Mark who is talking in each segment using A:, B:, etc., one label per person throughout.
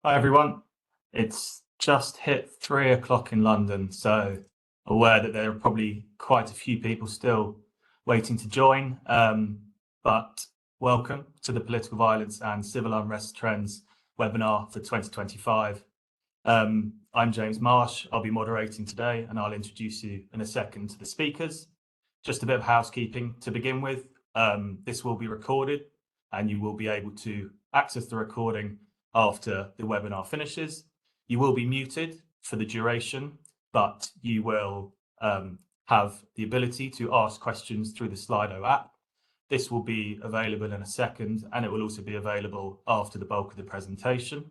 A: Hi everyone. It's just hit 3 o'clock in London, so aware that there are probably quite a few people still waiting to join. But welcome to the Political Violence and Civil Unrest Trends webinar for 2025. I'm James Marsh. I'll be moderating today and I'll introduce you in a second to the speakers. Just a bit of housekeeping to begin with. This will be recorded and you will be able to access the recording after the webinar finishes. You will be muted for the duration, but you will have the ability to ask questions through the Slido app. This will be available in a second, and it will also be available after the bulk of the presentation.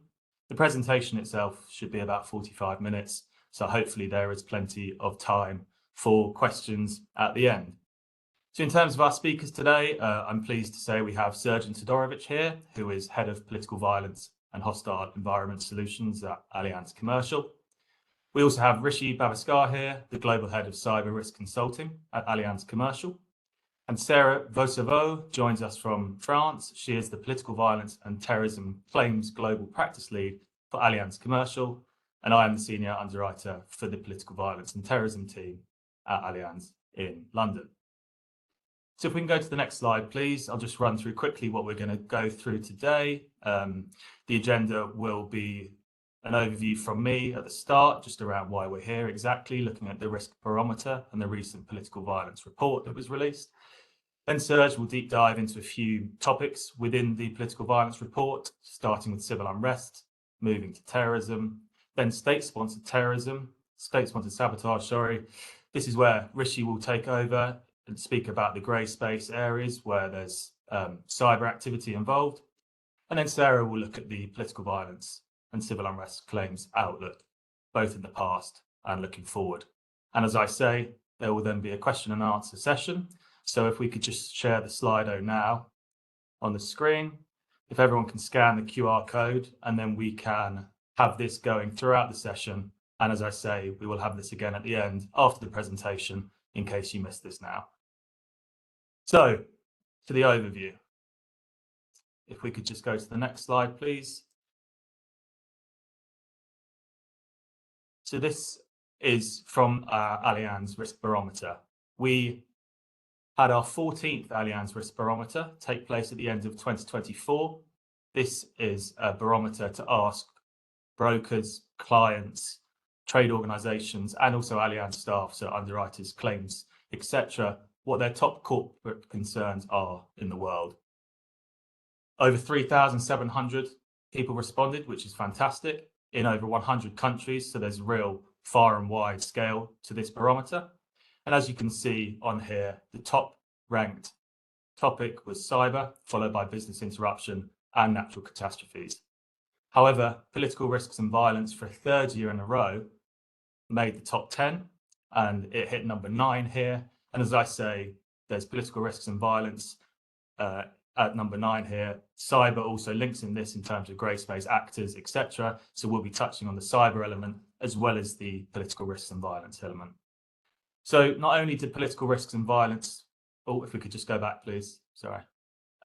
A: The presentation itself should be about 45 minutes, so hopefully there is plenty of time for questions at the end. So in terms of our speakers today, I'm pleased to say we have Srdjan Todorovic here, who is Head of Political Violence and Hostile Environment Solutions at Allianz Commercial. We also have Rishi Baviskar here, the Global Head of Cyber Risk Consulting at Allianz Commercial. And Sarah Versavaud joins us from France. She is the Political Violence and Terrorism Claims Global Practice Lead for Allianz Commercial. And I am the Senior Underwriter for the Political Violence and Terrorism team at Allianz in London. So if we can go to the next slide, please. I'll just run through quickly what we're going to go through today. The agenda will be an overview from me at the start, just around why we're here exactly, looking at the risk barometer and the recent political violence report that was released. Then Serge will deep dive into a few topics within the political violence report, starting with civil unrest, moving to terrorism, then state-sponsored terrorism, state-sponsored sabotage, This is where Rishi will take over and speak about the grey space areas where there's cyber activity involved. And then Sarah will look at the political violence and civil unrest claims outlook, both in the past and looking forward. And as I say, there will then be a question and answer session. So if we could just share the Slido now on the screen, if everyone can scan the QR code, and then we can have this going throughout the session. And as I say, we will have this again at the end after the presentation in case you missed this now. So, to the overview. If we could just go to the next slide, please. So this is from our Allianz Risk Barometer. We had our 14th Allianz Risk Barometer take place at the end of 2024. This is a barometer to ask brokers, clients, trade organizations, and also Allianz staff, so underwriters, claims, etc., what their top corporate concerns are in the world. Over 3,700 people responded, which is fantastic, in over 100 countries. So there's real far and wide scale to this barometer. And as you can see on here, the top ranked topic was cyber, followed by business interruption and natural catastrophes. However, political risks and violence for a third year in a row made the top 10, and it hit number 9 here. And as I say, there's political risks and violence at number 9 here. Cyber also links in this in terms of grey space actors, etc. So we'll be touching on the cyber element as well as the political risks and violence element. So not only did political risks and violence, if we could just go back, please. Sorry.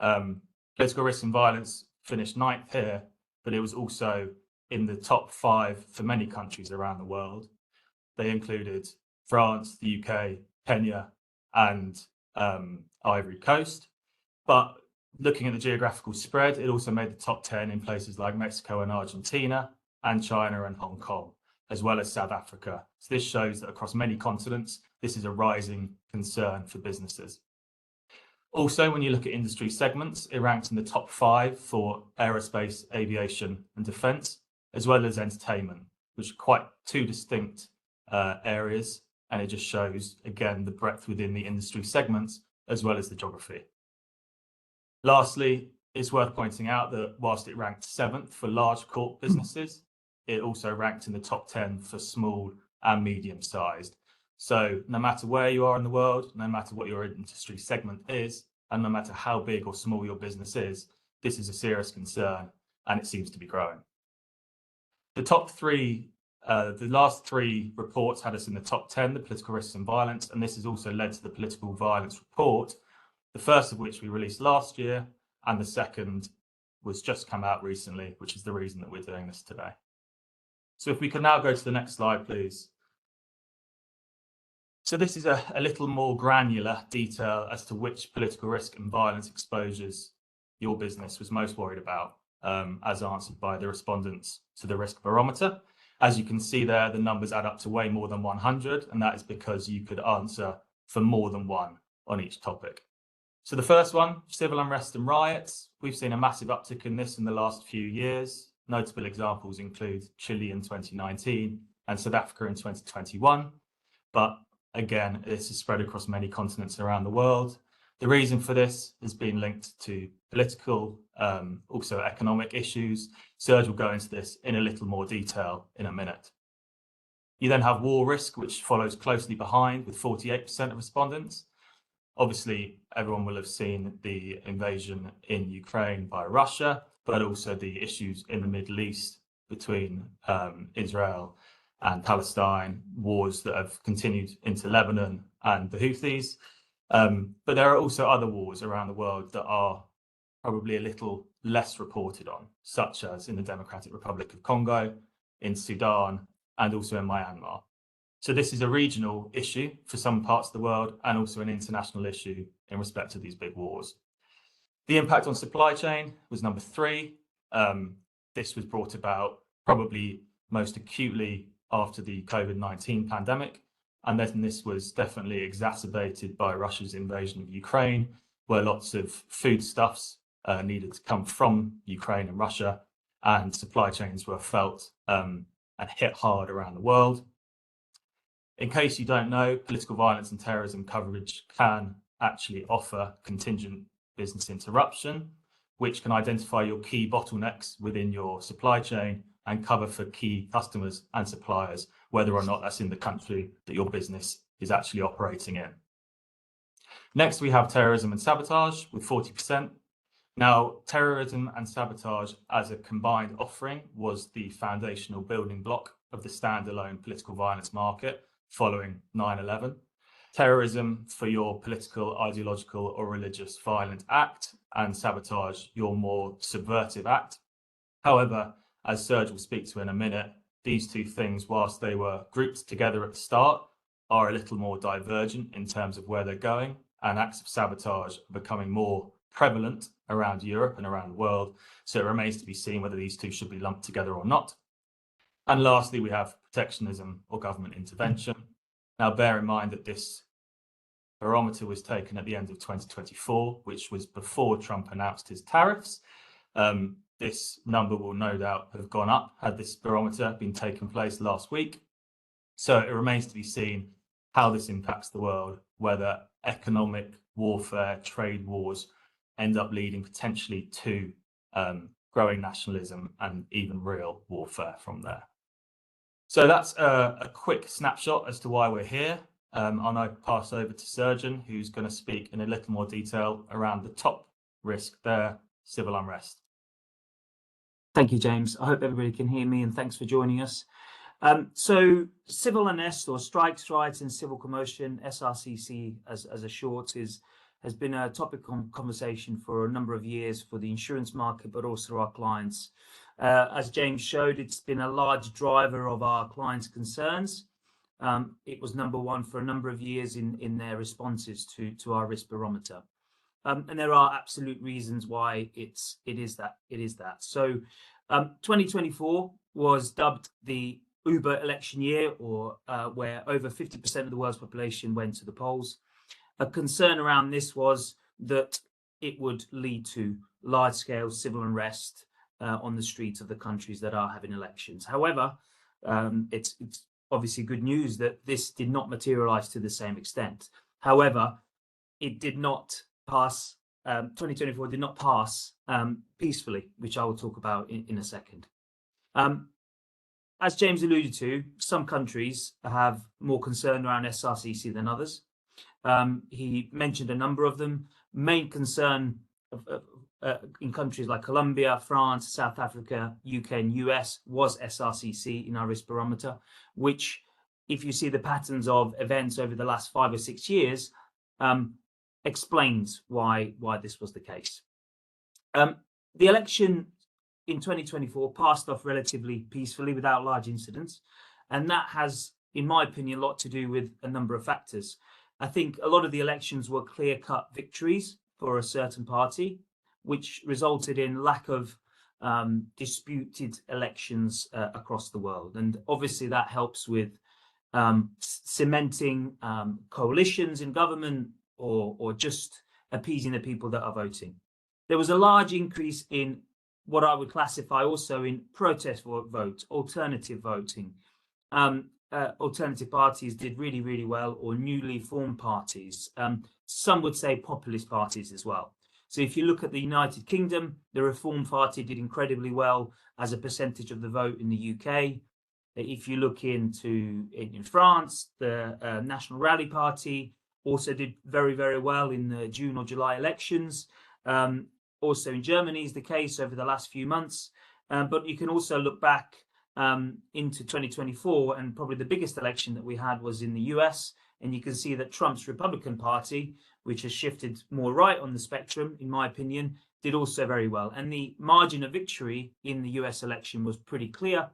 A: Political risks and violence finished 9th here, but it was also in the top 5 for many countries around the world. They included France, the UK, Kenya, and Ivory Coast. But looking at the geographical spread, it also made the top 10 in places like Mexico and Argentina, and China and Hong Kong, as well as South Africa. So this shows that across many continents, this is a rising concern for businesses. Also, when you look at industry segments, it ranks in the top 5 for aerospace, aviation, and defense, as well as entertainment, which are quite two distinct areas. And it just shows, again, the breadth within the industry segments, as well as the geography. Lastly, it's worth pointing out that whilst it ranked 7th for large corp businesses, it also ranked in the top 10 for small and medium-sized. So no matter where you are in the world, no matter what your industry segment is, and no matter how big or small your business is, this is a serious concern, and it seems to be growing. The last 3 reports had us in the top 10, the political risks and violence, and this has also led to the political violence report, the first of which we released last year, and the second was just come out recently, which is the reason that we're doing this today. So if we can now go to the next slide, please. So this is a little more granular detail as to which political risk and violence exposures your business was most worried about, as answered by the respondents to the risk barometer. As you can see there, the numbers add up to way more than 100, and that is because you could answer for more than one on each topic. So the first one, civil unrest and riots. We've seen a massive uptick in this in the last few years. Notable examples include Chile in 2019 and South Africa in 2021. But again, this is spread across many continents around the world. The reason for this has been linked to political, also economic issues. Serge will go into this in a little more detail in a minute. You then have war risk, which follows closely behind with 48% of respondents. Obviously, everyone will have seen the invasion in Ukraine by Russia, but also the issues in the Middle East between Israel and Palestine, wars that have continued into Lebanon and the Houthis. But there are also other wars around the world that are probably a little less reported on, such as in the Democratic Republic of Congo, in Sudan, and also in Myanmar. So this is a regional issue for some parts of the world and also an international issue in respect to these big wars. The impact on supply chain was number 3. This was brought about probably most acutely after the COVID-19 pandemic. And then this was definitely exacerbated by Russia's invasion of Ukraine, where lots of foodstuffs needed to come from Ukraine and Russia, and supply chains were felt and hit hard around the world. In case you don't know, political violence and terrorism coverage can actually offer contingent business interruption, which can identify your key bottlenecks within your supply chain and cover for key customers and suppliers, whether or not that's in the country that your business is actually operating in. Next, we have terrorism and sabotage with 40%. Now, terrorism and sabotage as a combined offering was the foundational building block of the standalone political violence market following 9/11. Terrorism for your political, ideological, or religious violent act, and sabotage your more subversive act. However, as Serge will speak to in a minute, these two things, whilst they were grouped together at the start, are a little more divergent in terms of where they're going, and acts of sabotage are becoming more prevalent around Europe and around the world. So it remains to be seen whether these two should be lumped together or not. And lastly, we have protectionism or government intervention. Now, bear in mind that this barometer was taken at the end of 2024, which was before Trump announced his tariffs. This number will no doubt have gone up had this barometer been taken place last week. So it remains to be seen how this impacts the world, whether economic warfare, trade wars end up leading potentially to growing nationalism and even real warfare from there. So that's a quick snapshot as to why we're here. I'll now pass over to Srdjan, who's going to speak in a little more detail around the top risk there, civil unrest.
B: Thank you, James. I hope everybody can hear me, and thanks for joining us. So civil unrest, or strikes, riots and civil commotion, SRCC as a short, has been a topic of conversation for a number of years for the insurance market, but also our clients. As James showed, it's been a large driver of our clients' concerns. It was number 1 for a number of years in their responses to our risk barometer. And there are absolute reasons why it is that. So 2024 was dubbed the Uber election year, or where over 50% of the world's population went to the polls. A concern around this was that it would lead to large-scale civil unrest on the streets of the countries that are having elections. However, it's obviously good news that this did not materialize to the same extent. However, it did not pass. 2024 did not pass peacefully, which I will talk about in a second. As James alluded to, some countries have more concern around SRCC than others. He mentioned a number of them. Main concern in countries like Colombia, France, South Africa, UK and US was SRCC in our risk barometer, which, if you see the patterns of events over the last 5 or 6 years, explains why this was the case. The election in 2024 passed off relatively peacefully without large incidents, and that has, in my opinion, a lot to do with a number of factors. I think a lot of the elections were clear-cut victories for a certain party, which resulted in lack of disputed elections across the world. And obviously that helps with cementing coalitions in government or just appeasing the people that are voting. There was a large increase in what I would classify also in protest votes, alternative voting. Alternative parties did really, really well, or newly formed parties. Some would say populist parties as well. So if you look at the United Kingdom, the Reform Party did incredibly well as a percentage of the vote in the UK. If you look in France, the National Rally Party also did very, very well in the June or July elections. Also in Germany is the case over the last few months. But you can also look back into 2024, and probably the biggest election that we had was in the US. And you can see that Trump's Republican Party, which has shifted more right on the spectrum, in my opinion, did also very well. And the margin of victory in the US election was pretty clear,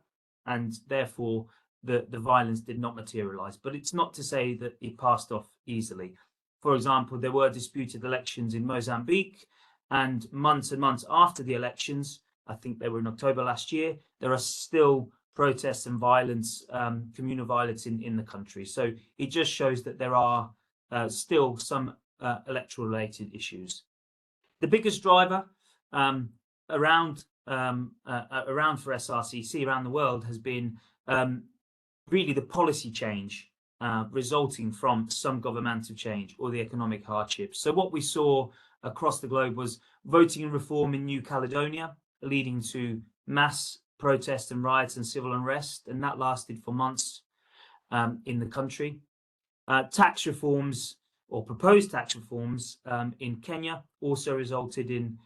B: and therefore the violence did not materialize. But it's not to say that it passed off easily. For example, there were disputed elections in Mozambique, and months after the elections, I think they were in October last year, there are still protests and violence, communal violence in the country. So it just shows that there are still some electoral related issues. The biggest driver around for SRCC around the world has been really the policy change resulting from some governmental change or the economic hardship. So what we saw across the globe was voting reform in New Caledonia, leading to mass protests and riots and civil unrest, and that lasted for months in the country. Tax reforms or proposed tax reforms in Kenya also resulted in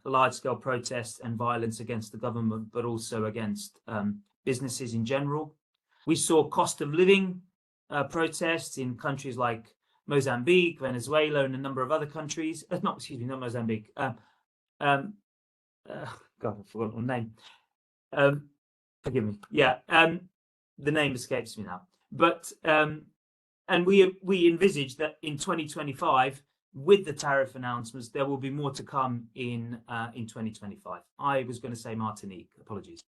B: large-scale protests and violence against the government, but also against businesses in general. We saw cost of living protests in countries like Mozambique, Venezuela, and a number of other countries. Not Mozambique. God, I've forgotten the name. Forgive me. Yeah, the name escapes me now. But and we envisage that in 2025, with the tariff announcements, there will be more to come in 2025. I was going to say Martinique. Apologies.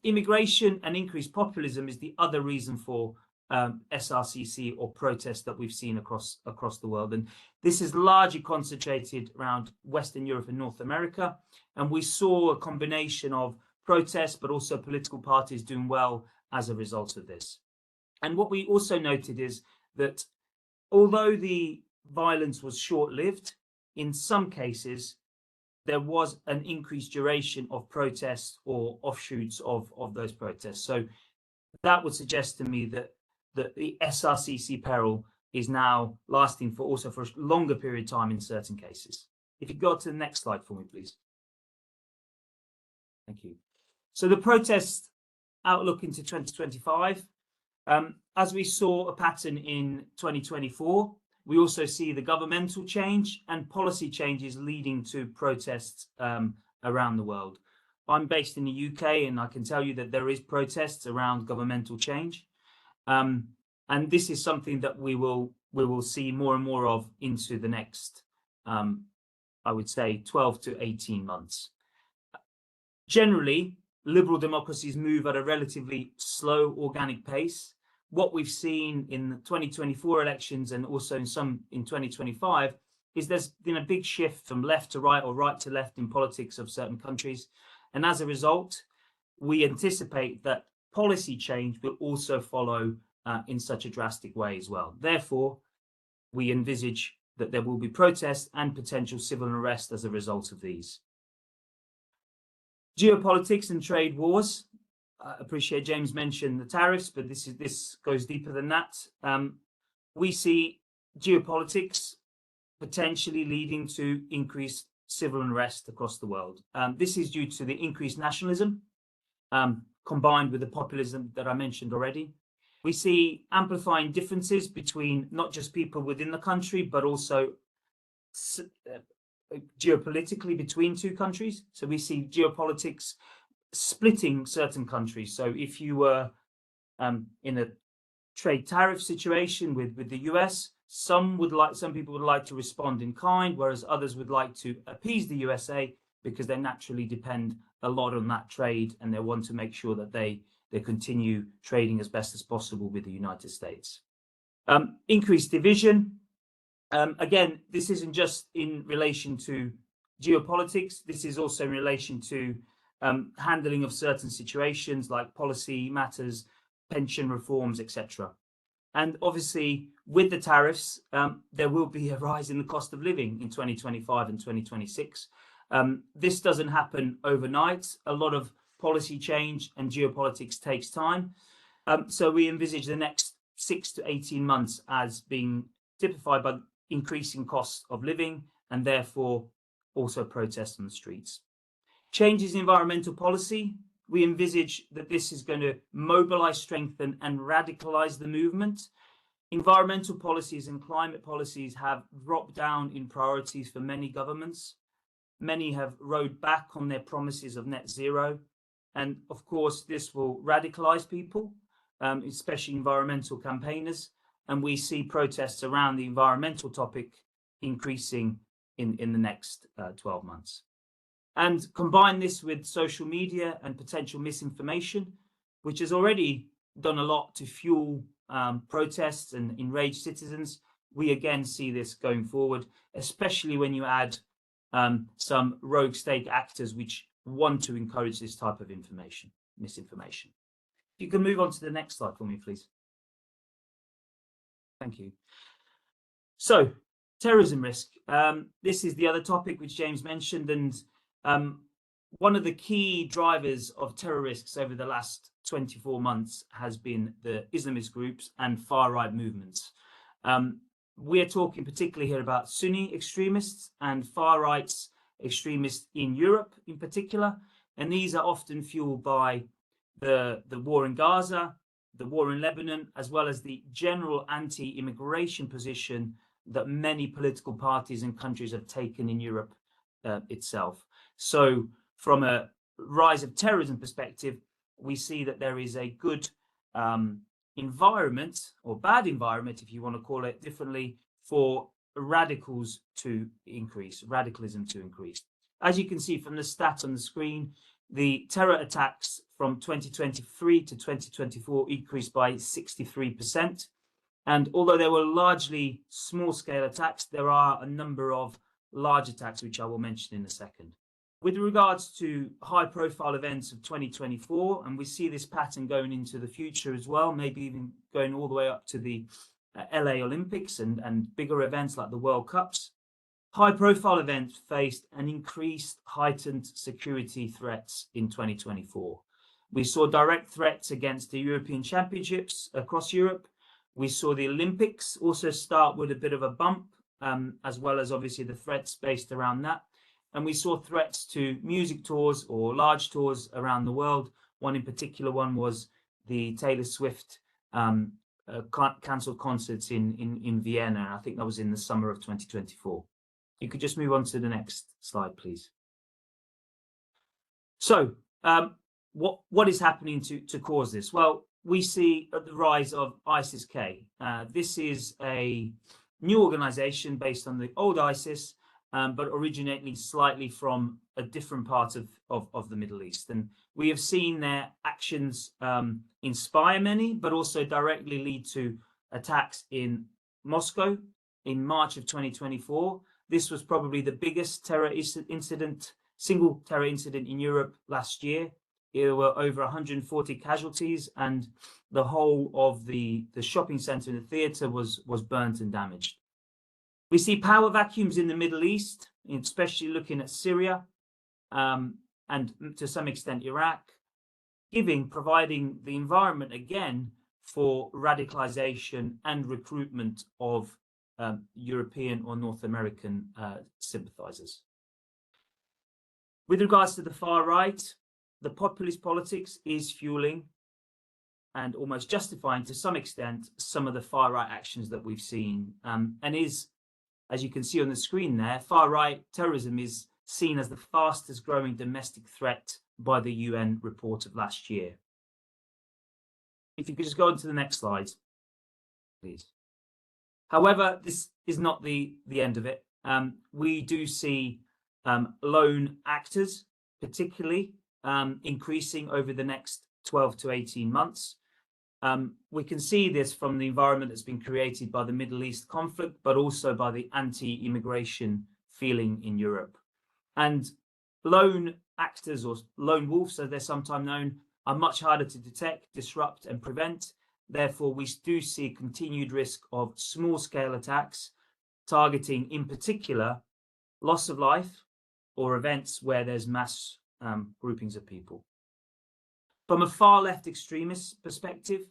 B: Immigration and increased populism is the other reason for SRCC or protests that we've seen across the world, and this is largely concentrated around Western Europe and North America. And we saw a combination of protests, but also political parties doing well as a result of this. And what we also noted is that although the violence was short-lived, in some cases there was an increased duration of protests or offshoots of those protests. So that would suggest to me that the SRCC peril is now lasting for a longer period of time in certain cases. If you go to the next slide for me, please. Thank you. So the protest outlook into 2025, as we saw a pattern in 2024, we also see the governmental change and policy changes leading to protests around the world. I'm based in the UK, and I can tell you that there is protests around governmental change. And this is something that we will see more and more of into the next, I would say, 12 to 18 months. Generally, liberal democracies move at a relatively slow organic pace. What we've seen in the 2024 elections and also in 2025 is there's been a big shift from left to right or right to left in politics of certain countries. And as a result, we anticipate that policy change will also follow in such a drastic way as well. Therefore, we envisage that there will be protests and potential civil unrest as a result of these. Geopolitics and trade wars. I appreciate James mentioned the tariffs, but this goes deeper than that. We see geopolitics potentially leading to increased civil unrest across the world. This is due to the increased nationalism combined with the populism that I mentioned already. We see amplifying differences between not just people within the country, but also geopolitically between two countries. So we see geopolitics splitting certain countries. So if you were in a trade tariff situation with the US, some people would like to respond in kind, whereas others would like to appease the USA because they naturally depend a lot on that trade, and they want to make sure that they continue trading as best as possible with the United States. Increased division. Again, this isn't just in relation to geopolitics. This is also in relation to handling of certain situations like policy matters, pension reforms, etc. And obviously, with the tariffs, there will be a rise in the cost of living in 2025 and 2026. This doesn't happen overnight. A lot of policy change and geopolitics takes time. So we envisage the next 6 to 18 months as being typified by increasing costs of living and therefore also protests on the streets. Changes in environmental policy. We envisage that this is going to mobilize, strengthen, and radicalize the movement. Environmental policies and climate policies have dropped down in priorities for many governments. Many have rowed back on their promises of net zero. And of course, this will radicalize people, especially environmental campaigners. And we see protests around the environmental topic increasing in the next 12 months. And combine this with social media and potential misinformation, which has already done a lot to fuel protests and enraged citizens. We again see this going forward, especially when you add some rogue state actors which want to encourage this type of misinformation. If you can move on to the next slide for me, please. Thank you. So, terrorism risk. This is the other topic which James mentioned, and one of the key drivers of terror risks over the last 24 months has been the Islamist groups and far-right movements. We're talking particularly here about Sunni extremists and far-right extremists in Europe in particular, and these are often fueled by the war in Gaza, the war in Lebanon, as well as the general anti-immigration position that many political parties and countries have taken in Europe itself. So from a rise of terrorism perspective, we see that there is a good environment, or bad environment, if you want to call it differently, for radicalism to increase. As you can see from the stats on the screen, the terror attacks from 2023 to 2024 increased by 63%. And although there were largely small-scale attacks, there are a number of large attacks, which I will mention in a second. With regards to high-profile events of 2024, and we see this pattern going into the future as well, maybe even going all the way up to the LA Olympics and bigger events like the World Cups, high-profile events faced an increased heightened security threats in 2024. We saw direct threats against the European Championships across Europe. We saw the Olympics also start with a bit of a bump, as well as obviously the threats based around that. And we saw threats to music tours or large tours around the world. One in particular was the Taylor Swift cancelled concerts in Vienna. I think that was in the summer of 2024. You could just move on to the next slide, please. So what is happening to cause this? Well, we see the rise of ISIS-K. This is a new organization based on the old ISIS, but originating slightly from a different part of the Middle East. And we have seen their actions inspire many, but also directly lead to attacks in Moscow in March of 2024. This was probably the biggest single terror incident in Europe last year. There were over 140 casualties, and the whole of the shopping center and the theater was burnt and damaged. We see power vacuums in the Middle East, especially looking at Syria and to some extent Iraq, providing the environment again for radicalization and recruitment of European or North American sympathizers. With regards to the far right, the populist politics is fueling and almost justifying to some extent some of the far right actions that we've seen, and is as you can see on the screen there, far-right terrorism is seen as the fastest growing domestic threat by the UN report of last year. If you could just go on to the next slide, please. However, this is not the end of it. We do see lone actors, particularly, increasing over the next 12 to 18 months. We can see this from the environment that's been created by the Middle East conflict, but also by the anti-immigration feeling in Europe. And lone actors, or lone wolves, as they're sometimes known, are much harder to detect, disrupt, and prevent. Therefore, we do see continued risk of small-scale attacks, targeting, in particular, loss of life or events where there's mass groupings of people. From a far-left extremist perspective,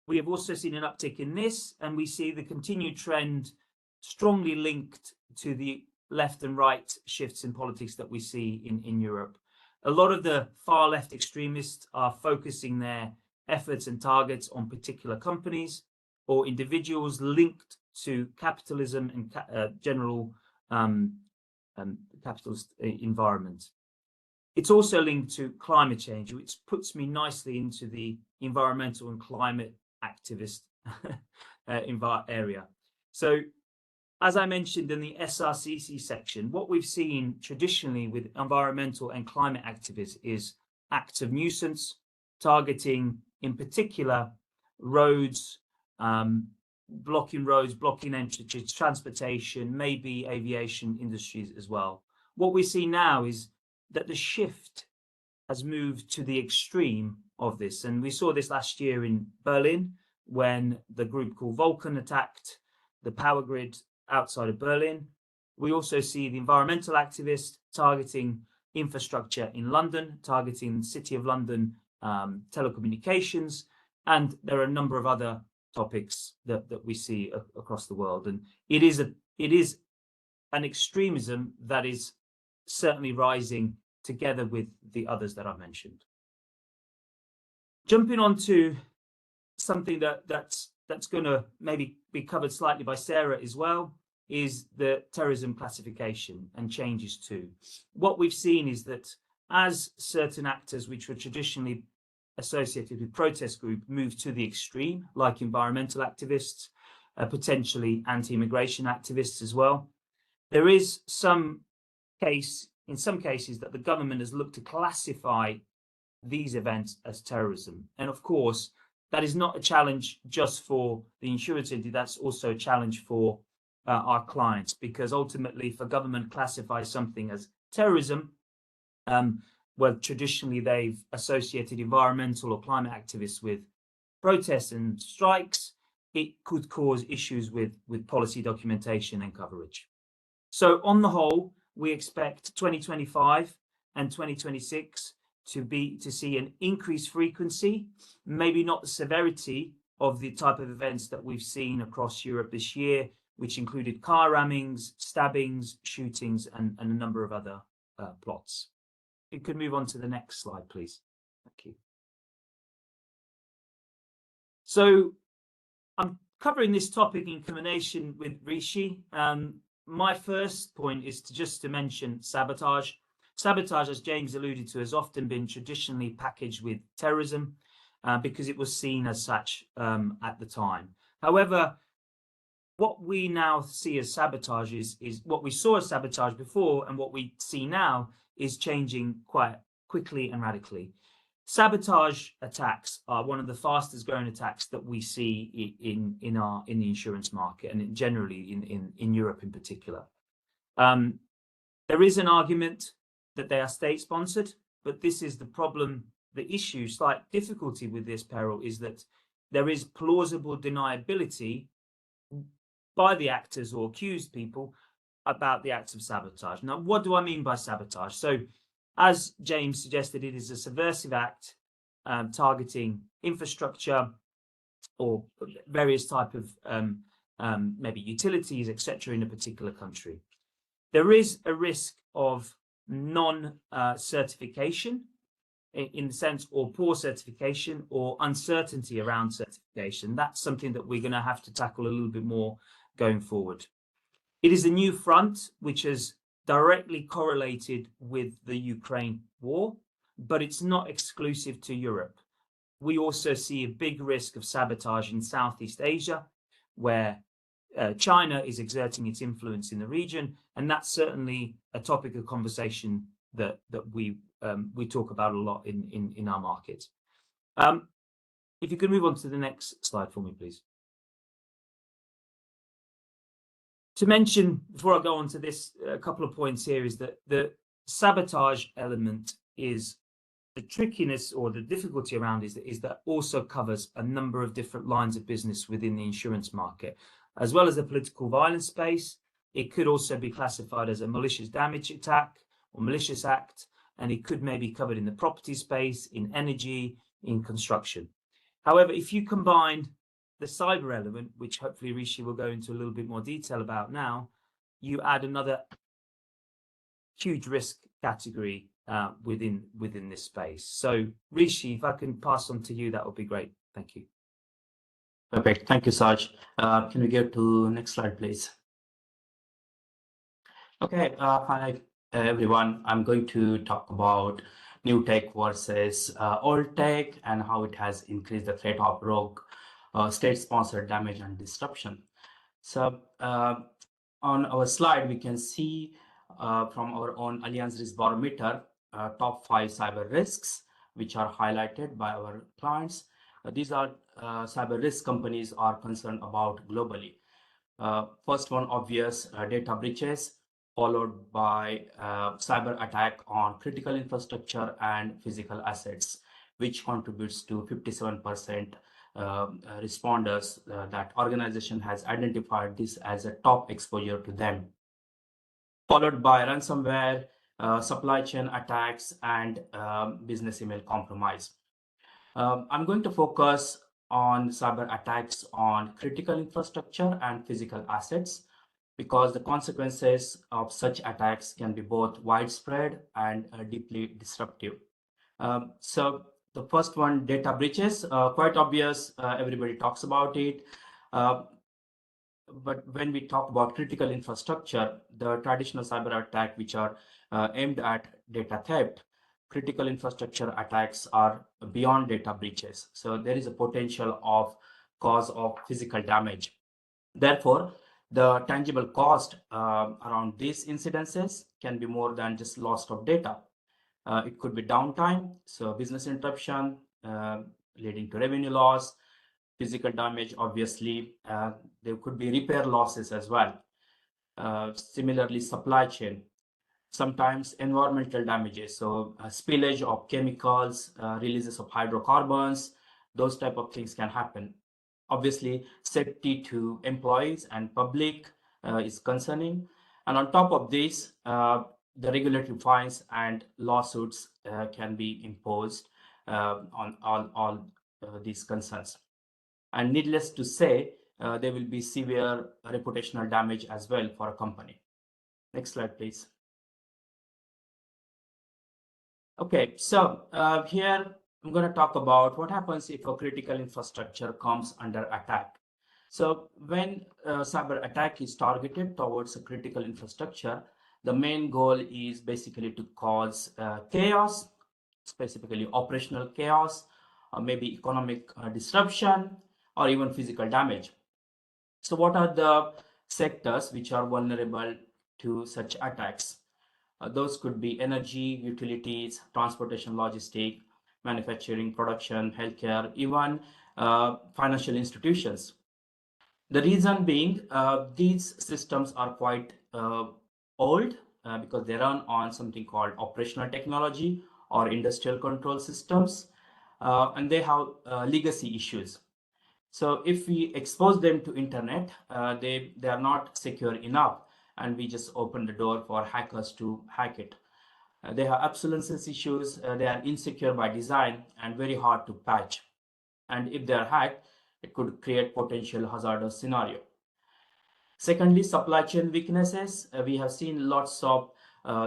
B: we have also seen an uptick in this, and we see the continued trend strongly linked to the left and right shifts in politics that we see in Europe. A lot of the far-left extremists are focusing their efforts and targets on particular companies or individuals linked to capitalism and general capitalist environment. It's also linked to climate change, which puts me nicely into the environmental and climate activist area. So, as I mentioned in the SRCC section, what we've seen traditionally with environmental and climate activists is acts of nuisance, targeting, in particular, roads, blocking entrances, transportation, maybe aviation industries as well. What we see now is that the shift has moved to the extreme of this. And we saw this last year in Berlin, when the group called Vulcan attacked the power grid outside of Berlin. We also see the environmental activists targeting infrastructure in London, targeting the City of London telecommunications, and there are a number of other topics that we see across the world. And it is an extremism that is certainly rising together with the others that I've mentioned. Jumping on to something that's going to maybe be covered slightly by Sarah as well, is the terrorism classification and changes too. What we've seen is that as certain actors which were traditionally associated with protest group move to the extreme, like environmental activists, potentially anti-immigration activists as well, there is in some cases that the government has looked to classify these events as terrorism. And of course, that is not a challenge just for the insurance entity, that's also a challenge for our clients, because ultimately if a government classifies something as terrorism, well, traditionally they've associated environmental or climate activists with protests and strikes, it could cause issues with policy documentation and coverage. So on the whole, we expect 2025 and 2026 to see an increased frequency, maybe not the severity of the type of events that we've seen across Europe this year, which included car rammings, stabbings, shootings, and a number of other plots. You could move on to the next slide, please. Thank you. So I'm covering this topic in combination with Rishi. My first point is to mention sabotage. Sabotage, as James alluded to, has often been traditionally packaged with terrorism because it was seen as such at the time. However, what we now see as sabotage is what we saw as sabotage before, and what we see now is changing quite quickly and radically. Sabotage attacks are one of the fastest growing attacks that we see in the insurance market, and generally in Europe in particular. There is an argument that they are state-sponsored, but this is the problem. The issue, slight difficulty with this peril, is that there is plausible deniability by the actors or accused people about the acts of sabotage. Now, what do I mean by sabotage? So, as James suggested, it is a subversive act targeting infrastructure or various type of maybe utilities, etc., in a particular country. There is a risk of non-certification in the sense, or poor certification, or uncertainty around certification. That's something that we're going to have to tackle a little bit more going forward. It is a new front which has directly correlated with the Ukraine war, but it's not exclusive to Europe. We also see a big risk of sabotage in Southeast Asia, where China is exerting its influence in the region, and that's certainly a topic of conversation that we talk about a lot in our market. If you could move on to the next slide for me, please. To mention, before I go on to this, a couple of points here is that the sabotage element is the trickiness or the difficulty around is that also covers a number of different lines of business within the insurance market, as well as the political violence space. It could also be classified as a malicious damage attack or malicious act, and it could maybe be covered in the property space, in energy, in construction. However, if you combine the cyber element, which hopefully Rishi will go into a little bit more detail about now, you add another huge risk category within this space. So Rishi, if I can pass on to you, that would be great. Thank you.
C: Perfect. Thank you, Sarj. Can we go to next slide, please? Okay. Hi, everyone. I'm going to talk about new tech versus old tech and how it has increased the threat of rogue state-sponsored damage and disruption. So on our slide, we can see from our own Allianz Risk Barometer, top 5 cyber risks, which are highlighted by our clients. These are cyber risk companies are concerned about globally. First one, obvious, data breaches, followed by cyber attack on critical infrastructure and physical assets, which contributes to 57% responders that organization has identified this as a top exposure to them. Followed by ransomware, supply chain attacks, and business email compromise. I'm going to focus on cyber attacks on critical infrastructure and physical assets, because the consequences of such attacks can be both widespread and deeply disruptive. So the first one, data breaches, quite obvious, everybody talks about it. But when we talk about critical infrastructure, the traditional cyber attack, which are aimed at data theft, critical infrastructure attacks are beyond data breaches. So there is a potential of cause of physical damage. Therefore, the tangible cost around these incidences can be more than just loss of data. It could be downtime, so business interruption leading to revenue loss, physical damage, obviously. There could be repair losses as well. Similarly, supply chain, sometimes environmental damages, so spillage of chemicals, releases of hydrocarbons, those type of things can happen. Obviously, safety to employees and public is concerning. And on top of this, the regulatory fines and lawsuits can be imposed on all these concerns. And needless to say, there will be severe reputational damage as well for a company. Next slide, please. Okay, so here I'm going to talk about what happens if a critical infrastructure comes under attack. So when a cyber attack is targeted towards a critical infrastructure, the main goal is basically to cause chaos, specifically operational chaos, or maybe economic disruption, or even physical damage. So what are the sectors which are vulnerable to such attacks? Those could be energy, utilities, transportation, logistics, manufacturing, production, healthcare, even financial institutions. The reason being, these systems are quite old because they run on something called operational technology or industrial control systems, and they have legacy issues. So if we expose them to internet, they are not secure enough, and we just open the door for hackers to hack it. They have obsolescence issues, they are insecure by design and very hard to patch. And if they are hacked, it could create potential hazardous scenario. Secondly, supply chain weaknesses. We have seen lots of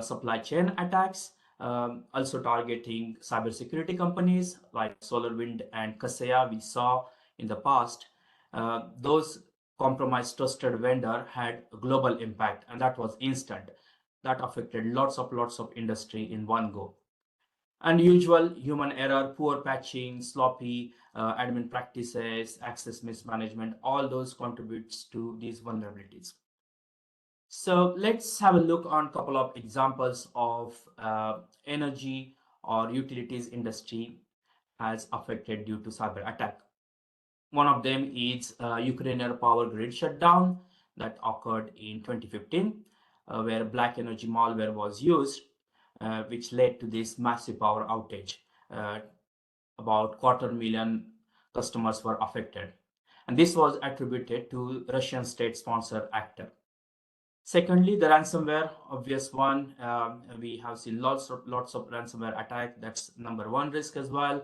C: supply chain attacks, also targeting cybersecurity companies like SolarWind and Kaseya we saw in the past. Those compromised trusted vendor had a global impact, and that was instant. That affected lots of industry in one go. Unusual human error, poor patching, sloppy admin practices, access mismanagement, all those contributes to these vulnerabilities. So let's have a look on a couple of examples of energy or utilities industry as affected due to cyber attack. One of them is Ukrainian power grid shutdown that occurred in 2015, where black energy malware was used, which led to this massive power outage. About 250,000 customers were affected. And this was attributed to Russian state-sponsored actor. Secondly, the ransomware, obvious one. We have seen lots of ransomware attack. That's number one risk as well.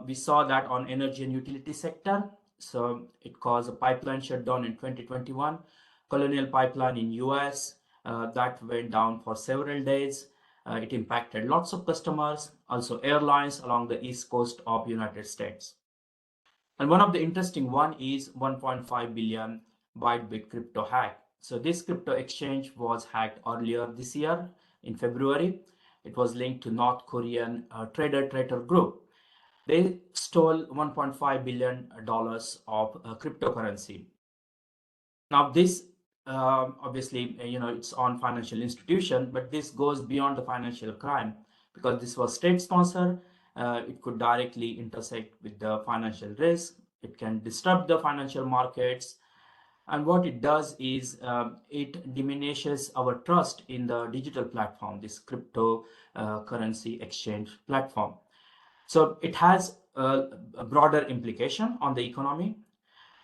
C: We saw that on energy and utility sector. So it caused a pipeline shutdown in 2021. Colonial Pipeline in US, that went down for several days. It impacted lots of customers, also airlines along the east coast of United States. And one of the interesting one is 1.5 billion Bytebit crypto hack. So this crypto exchange was hacked earlier this year in February. It was linked to North Korean trader group. They stole $1.5 billion of cryptocurrency. Now this obviously, it's on financial institution, but this goes beyond the financial crime because this was state sponsored. It could directly intersect with the financial risk. It can disrupt the financial markets. And what it does is it diminishes our trust in the digital platform, this cryptocurrency exchange platform. So it has a broader implication on the economy.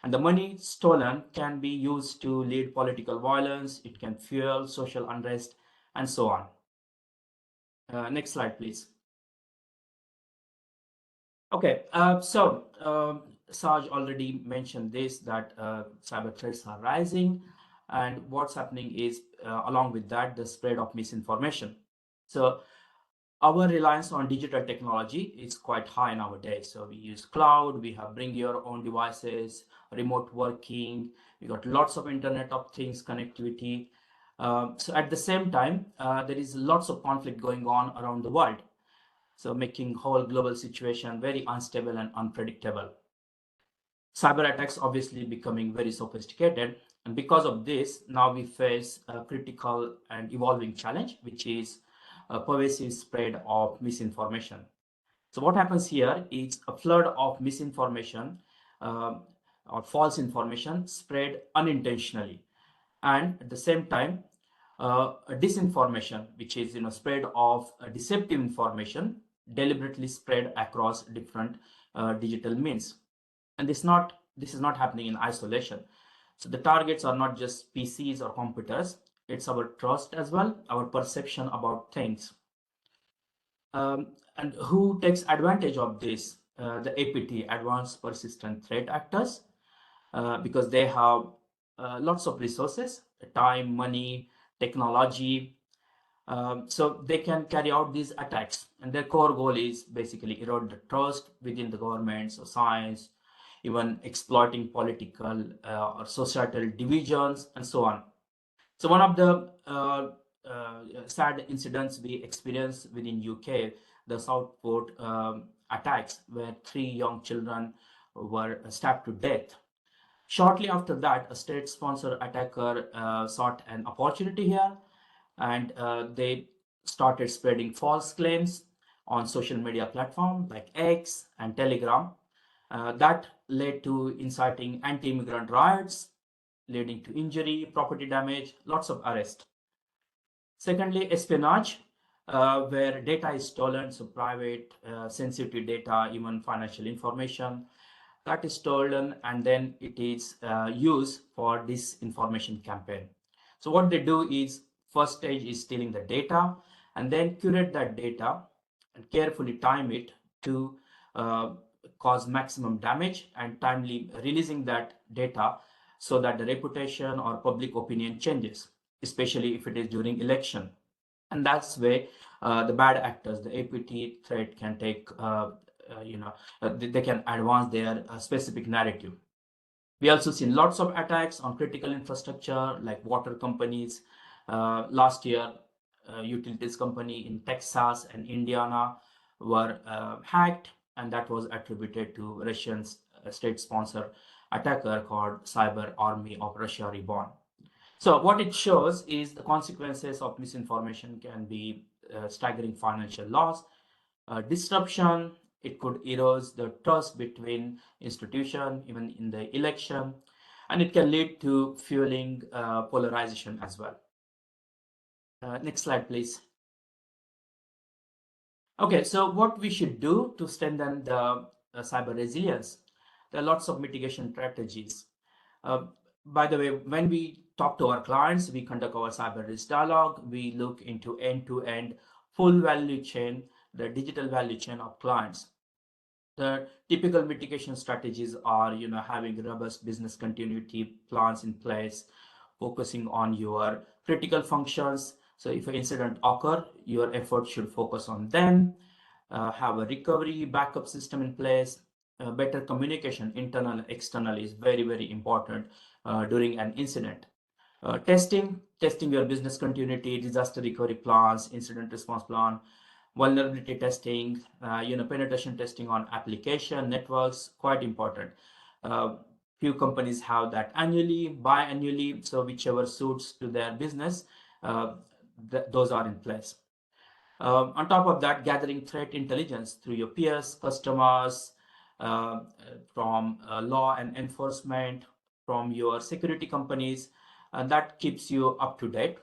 C: And the money stolen can be used to lead political violence. It can fuel social unrest and so on. Next slide, please. Okay, Saj already mentioned this, that cyber threats are rising, and what's happening is along with that, the spread of misinformation. So our reliance on digital technology is quite high nowadays. So we use cloud, we have bring your own devices, remote working, we got lots of Internet of Things connectivity. So at the same time, there is lots of conflict going on around the world. So making whole global situation very unstable and unpredictable. Cyber attacks obviously becoming very sophisticated. And because of this, now we face a critical and evolving challenge, which is a pervasive spread of misinformation. So what happens here is a flood of misinformation or false information spread unintentionally. And at the same time, a disinformation, which is spread of deceptive information deliberately spread across different digital means. And this is not happening in isolation. So the targets are not just PCs or computers. It's our trust as well, our perception about things. And who takes advantage of this? The APT, Advanced Persistent Threat Actors, because they have lots of resources, time, money, technology. So they can carry out these attacks. And their core goal is basically erode the trust within the governments or science, even exploiting political or societal divisions and so on. So one of the sad incidents we experienced within UK, the Southport attacks, where 3 young children were stabbed to death. Shortly after that, a state-sponsored attacker sought an opportunity here, and they started spreading false claims on social media platforms like X and Telegram. That led to inciting anti-immigrant riots, leading to injury, property damage, lots of arrest. Secondly, espionage, where data is stolen, so private, sensitive data, even financial information, that is stolen, and then it is used for disinformation campaign. So what they do is, first stage is stealing the data, and then curate that data and carefully time it to cause maximum damage and timely releasing that data so that the reputation or public opinion changes, especially if it is during election. And that's where the bad actors, the APT threat can take, they can advance their specific narrative. We also seen lots of attacks on critical infrastructure like water companies. Last year, utilities company in Texas and Indiana were hacked, and that was attributed to Russian state-sponsored attacker called Cyber Army of Russia Reborn. So what it shows is the consequences of misinformation can be staggering financial loss, disruption. It could erode the trust between institutions, even in the election, and it can lead to fueling polarization as well. Next slide, please. Okay, so what we should do to strengthen the cyber resilience? There are lots of mitigation strategies. By the way, when we talk to our clients, we conduct our cyber risk dialogue. We look into end-to-end full value chain, the digital value chain of clients. The typical mitigation strategies are, having robust business continuity plans in place, focusing on your critical functions. So if an incident occur, your effort should focus on them. Have a recovery backup system in place. Better communication, internal and external, is very, very important during an incident. Testing your business continuity, disaster recovery plans, incident response plan, vulnerability testing, penetration testing on application networks, quite important. Few companies have that annually, biannually, so whichever suits to their business, those are in place. On top of that, gathering threat intelligence through your peers, customers, from law and enforcement, from your security companies, and that keeps you up to date.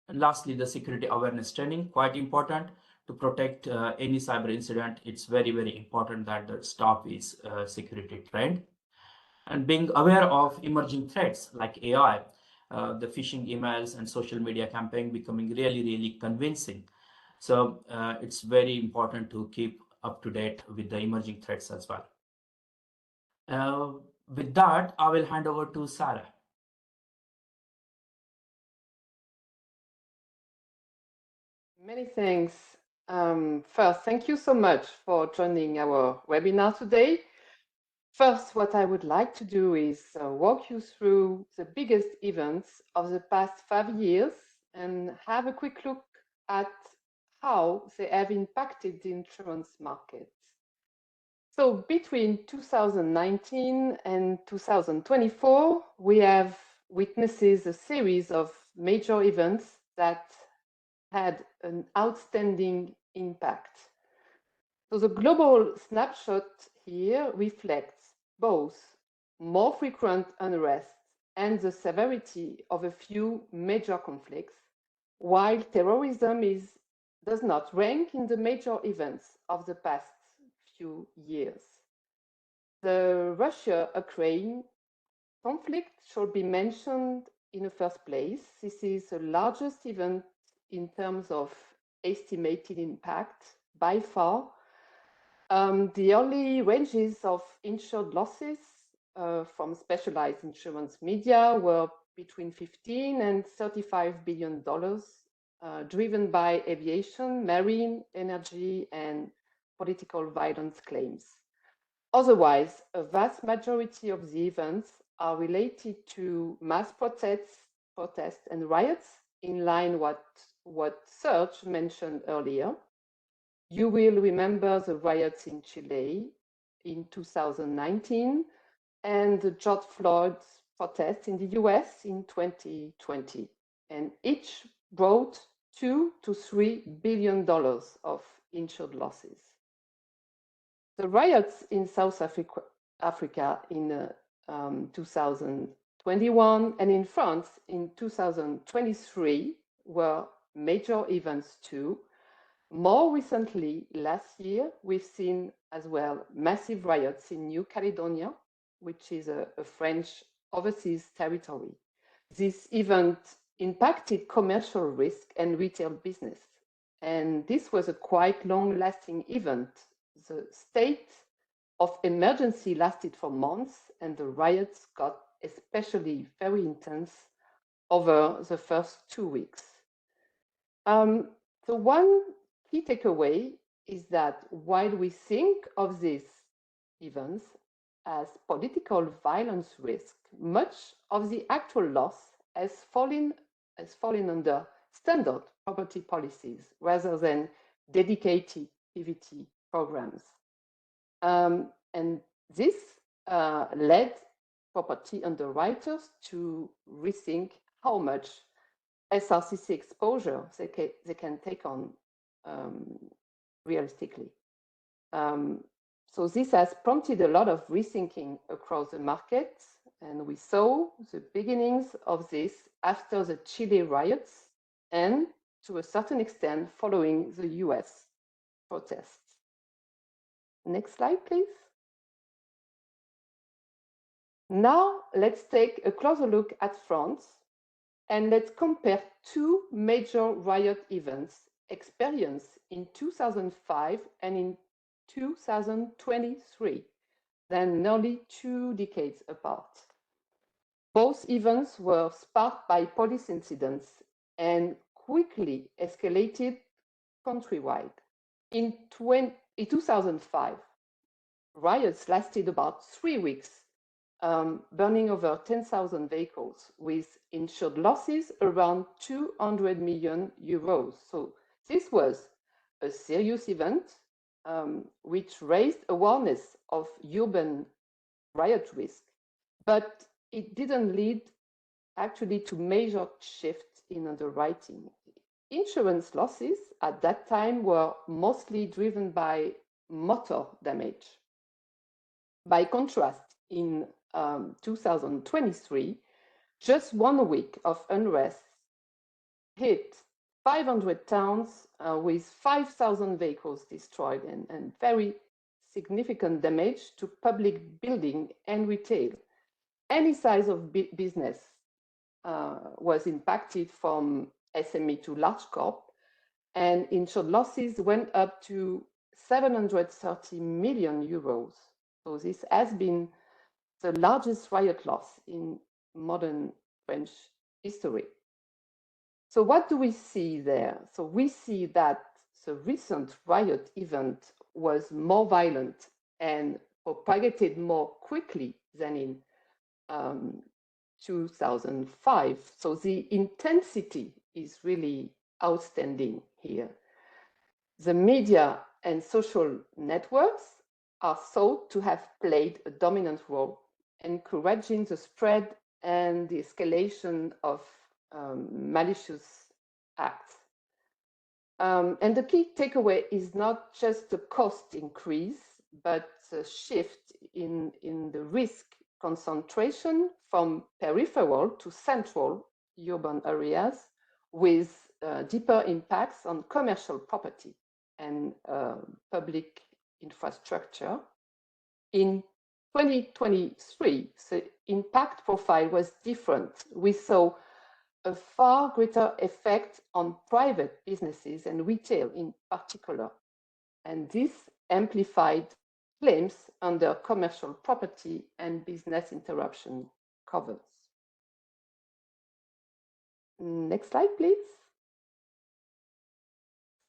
C: And lastly, the security awareness training, quite important to protect any cyber incident. It's very, very important that the staff is security trained. And being aware of emerging threats like AI, the phishing emails and social media campaign becoming really, really convincing. So it's very important to keep up to date with the emerging threats as well. With that, I will hand over to Sarah.
D: Many thanks. First, thank you so much for joining our webinar today. First, what I would like to do is walk you through the biggest events of the past 5 years and have a quick look at how they have impacted the insurance market. So between 2019 and 2024, we have witnessed a series of major events that had an outstanding impact. So the global snapshot here reflects both more frequent unrest and the severity of a few major conflicts, while terrorism does not rank in the major events of the past few years. The Russia-Ukraine conflict should be mentioned in the first place. This is the largest event in terms of estimated impact by far. The early ranges of insured losses from specialized insurance media were between $15 and $35 billion, driven by aviation, marine, energy, and political violence claims. Otherwise, a vast majority of the events are related to mass protests and riots, in line with what Srdjan mentioned earlier. You will remember the riots in Chile in 2019 and the George Floyd protests in the US in 2020, and each brought $2 to $3 billion of insured losses. The riots in South Africa in 2021 and in France in 2023 were major events too. More recently, last year, we've seen as well massive riots in New Caledonia, which is a French overseas territory. This event impacted commercial risk and retail business, and this was a quite long-lasting event. The state of emergency lasted for months, and the riots got especially very intense over the first 2 weeks. So one key takeaway is that while we think of these events as political violence risk, much of the actual loss has fallen under standard property policies rather than dedicated PV&T programs. And this led property underwriters to rethink how much SRCC exposure they can take on realistically. So this has prompted a lot of rethinking across the market, and we saw the beginnings of this after the Chile riots and, to a certain extent, following the US protests. Next slide, please. Now let's take a closer look at France, and let's compare two major riot events experienced in 2005 and in 2023, then nearly 2 decades apart. Both events were sparked by police incidents and quickly escalated countrywide. In 2005, riots lasted about 3 weeks, burning over 10,000 vehicles with insured losses around 200 million euros. So this was a serious event which raised awareness of urban riot risk, but it didn't lead actually to major shifts in underwriting. Insurance losses at that time were mostly driven by motor damage. By contrast, in 2023, just 1 week of unrest hit 500 towns with 5,000 vehicles destroyed and very significant damage to public building and retail. Any size of business was impacted, from SME to large corp, and insured losses went up to 730 million euros. So this has been the largest riot loss in modern French history. So what do we see there? So we see that the recent riot event was more violent and propagated more quickly than in 2005. So the intensity is really outstanding here. The media and social networks are thought to have played a dominant role, encouraging the spread and the escalation of malicious acts. And the key takeaway is not just the cost increase, but a shift in the risk concentration from peripheral to central urban areas, with deeper impacts on commercial property and public infrastructure. In 2023, the impact profile was different. We saw a far greater effect on private businesses and retail in particular, and this amplified claims under commercial property and business interruption covers. Next slide, please.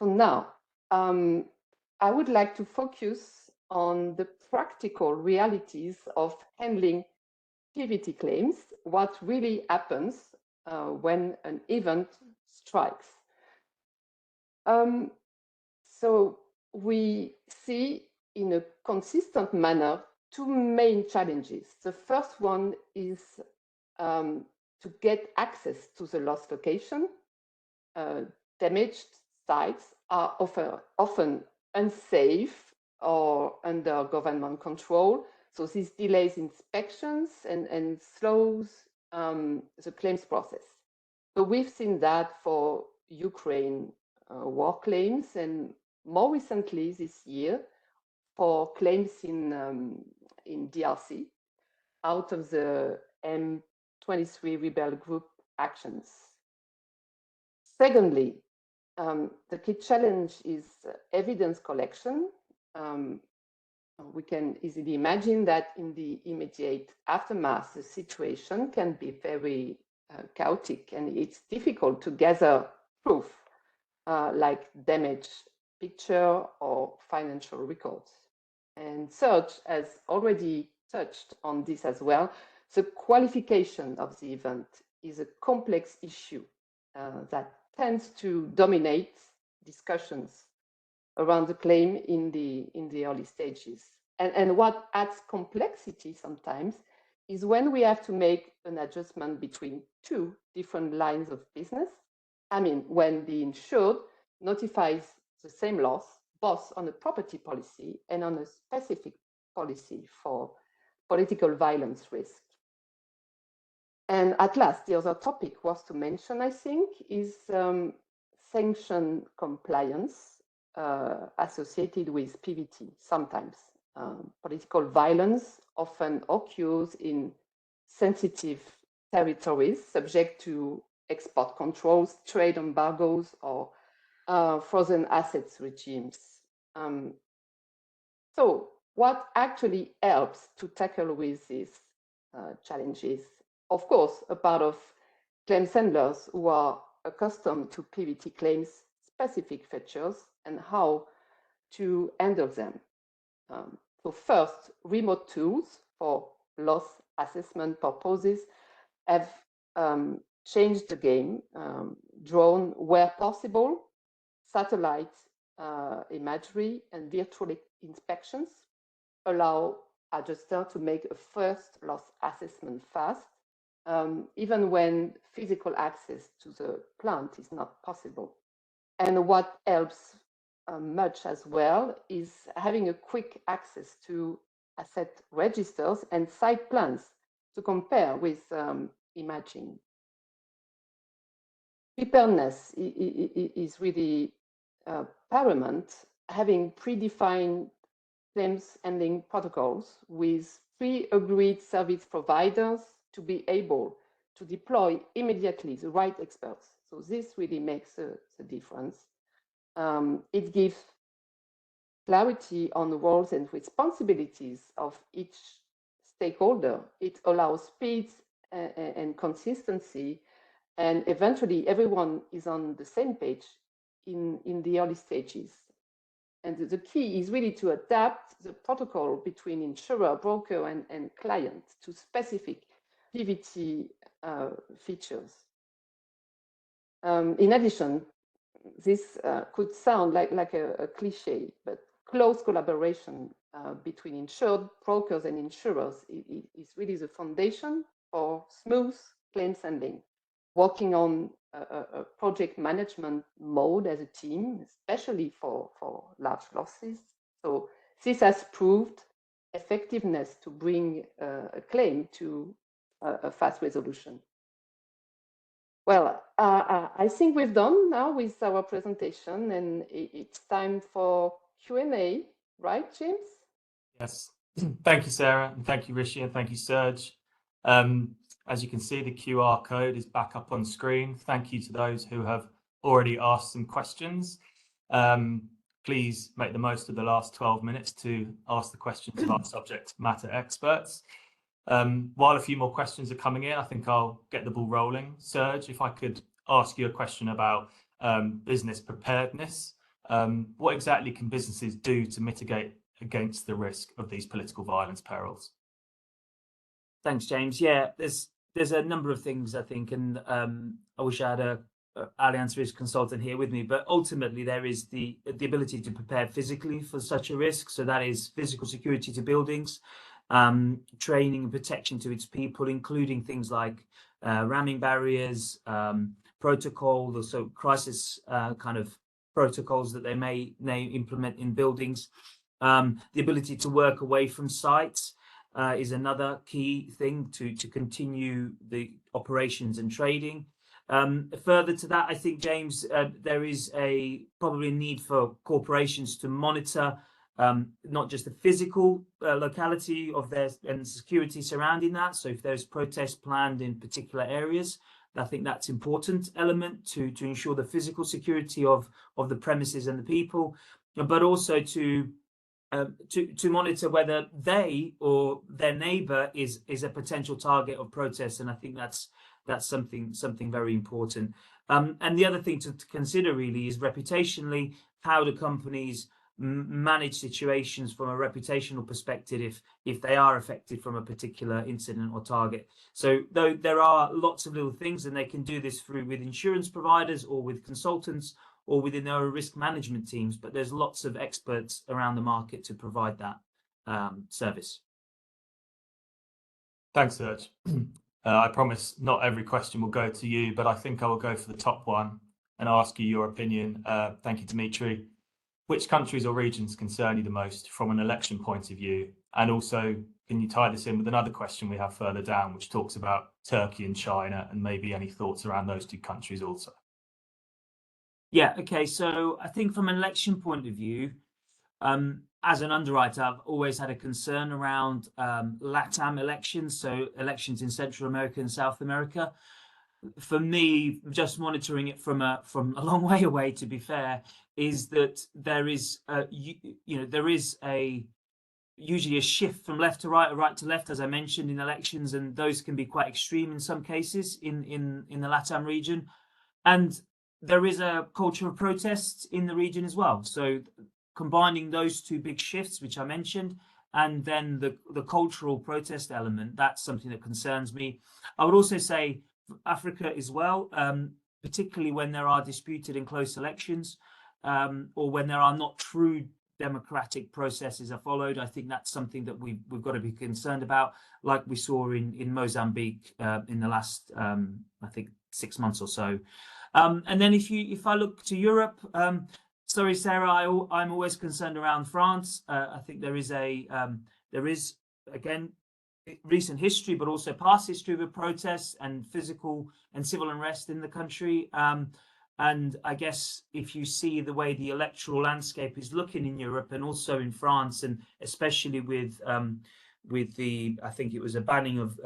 D: So now, I would like to focus on the practical realities of handling PV&T claims, what really happens when an event strikes. So we see in a consistent manner 2 main challenges. The first one is to get access to the lost location. Damaged sites are often unsafe or under government control. So this delays inspections and slows the claims process. So we've seen that for Ukraine war claims, and more recently this year for claims in DRC out of the M23 rebel group actions. Secondly, the key challenge is evidence collection. We can easily imagine that in the immediate aftermath, the situation can be very chaotic, and it's difficult to gather proof like damage picture or financial records. And third, as already touched on this as well. The qualification of the event is a complex issue that tends to dominate discussions around the claim in the early stages. And what adds complexity sometimes is when we have to make an adjustment between two different lines of business. I mean, when the insured notifies the same loss, both on a property policy and on a specific policy for political violence risk. And at last, the other topic was to mention, I think, is sanction compliance associated with PV&T. Sometimes political violence often occurs in sensitive territories subject to export controls, trade embargoes, or frozen assets regimes. So what actually helps to tackle with these challenges? Of course, a part of claims handlers who are accustomed to PV&T claims specific features and how to handle them. So first, remote tools for loss assessment purposes have changed the game. Drone where possible, satellite imagery and virtual inspections allow adjuster to make a first loss assessment fast, even when physical access to the plant is not possible. And what helps much as well is having a quick access to asset registers and site plans to compare with imaging. Preparedness is really paramount, having predefined claims handling protocols with pre-agreed service providers to be able to deploy immediately the right experts. So this really makes the difference. It gives clarity on the roles and responsibilities of each stakeholder. It allows speed and consistency, and eventually everyone is on the same page in the early stages. And the key is really to adapt the protocol between insurer, broker, and client to specific PV&T features. In addition, this could sound like a cliche, but close collaboration between insured, brokers, and insurers is really the foundation for smooth claims handling. Working on a project management mode as a team, especially for large losses. So this has proved effectiveness to bring a claim to a fast resolution. Well, I think we've done now with our presentation, and it's time for Q&A, right, James?
A: Yes. Thank you, Sarah, and thank you, Rishi, and thank you, Srdjan. As you can see, the QR code is back up on screen. Thank you to those who have already asked some questions. Please make the most of the last 12 minutes to ask the questions of our subject matter experts. While a few more questions are coming in, I think I'll get the ball rolling. Srdjan, if I could ask you a question about business preparedness. What exactly can businesses do to mitigate against the risk of these political violence perils?
B: Thanks, James. Yeah, there's a number of things, I think, and I wish I had a Allianz risk consultant here with me, but ultimately there is the ability to prepare physically for such a risk. So that is physical security to buildings, training and protection to its people, including things like ramming barriers, protocol, so crisis kind of protocols that they may implement in buildings. The ability to work away from sites is another key thing to continue the operations and trading. Further to that, I think, James, there is probably a need for corporations to monitor not just the physical locality of their and security surrounding that. So if there's protests planned in particular areas, I think that's important element to ensure the physical security of the premises and the people, but also to monitor whether they or their neighbor is a potential target of protest. And I think that's something very important. And the other thing to consider really is reputationally, how do companies manage situations from a reputational perspective if they are affected from a particular incident or target. So though there are lots of little things, and they can do this through with insurance providers or with consultants or within their risk management teams, but there's lots of experts around the market to provide that service.
A: Thanks, Serge. I promise not every question will go to you, but I think I will go for the top one and ask you your opinion. Thank you, Dimitri. Which countries or regions concern you the most from an election point of view? And also, can you tie this in with another question we have further down, which talks about Turkey and China, and maybe any thoughts around those two countries also?
B: Yeah, okay. So I think from an election point of view, as an underwriter, I've always had a concern around LATAM elections, so elections in Central America and South America. For me, just monitoring it from a long way away, to be fair, is that there is there is usually a shift from left to right or right to left, as I mentioned, in elections, and those can be quite extreme in some cases in the LATAM region, and there is a culture of protests in the region as well. So combining those two big shifts, which I mentioned, and then the cultural protest element, that's something that concerns me. I would also say Africa as well, particularly when there are disputed and close elections, or when there are not true democratic processes are followed. I think that's something that we've got to be concerned about, like we saw in Mozambique in the last I think 6 months or so. And then if I look to Europe, sorry, Sarah, I'm always concerned around France. I think there is again recent history, but also past history of protests and physical and civil unrest in the country. And I guess if you see the way the electoral landscape is looking in Europe and also in France, and especially with the, I think it was a banning of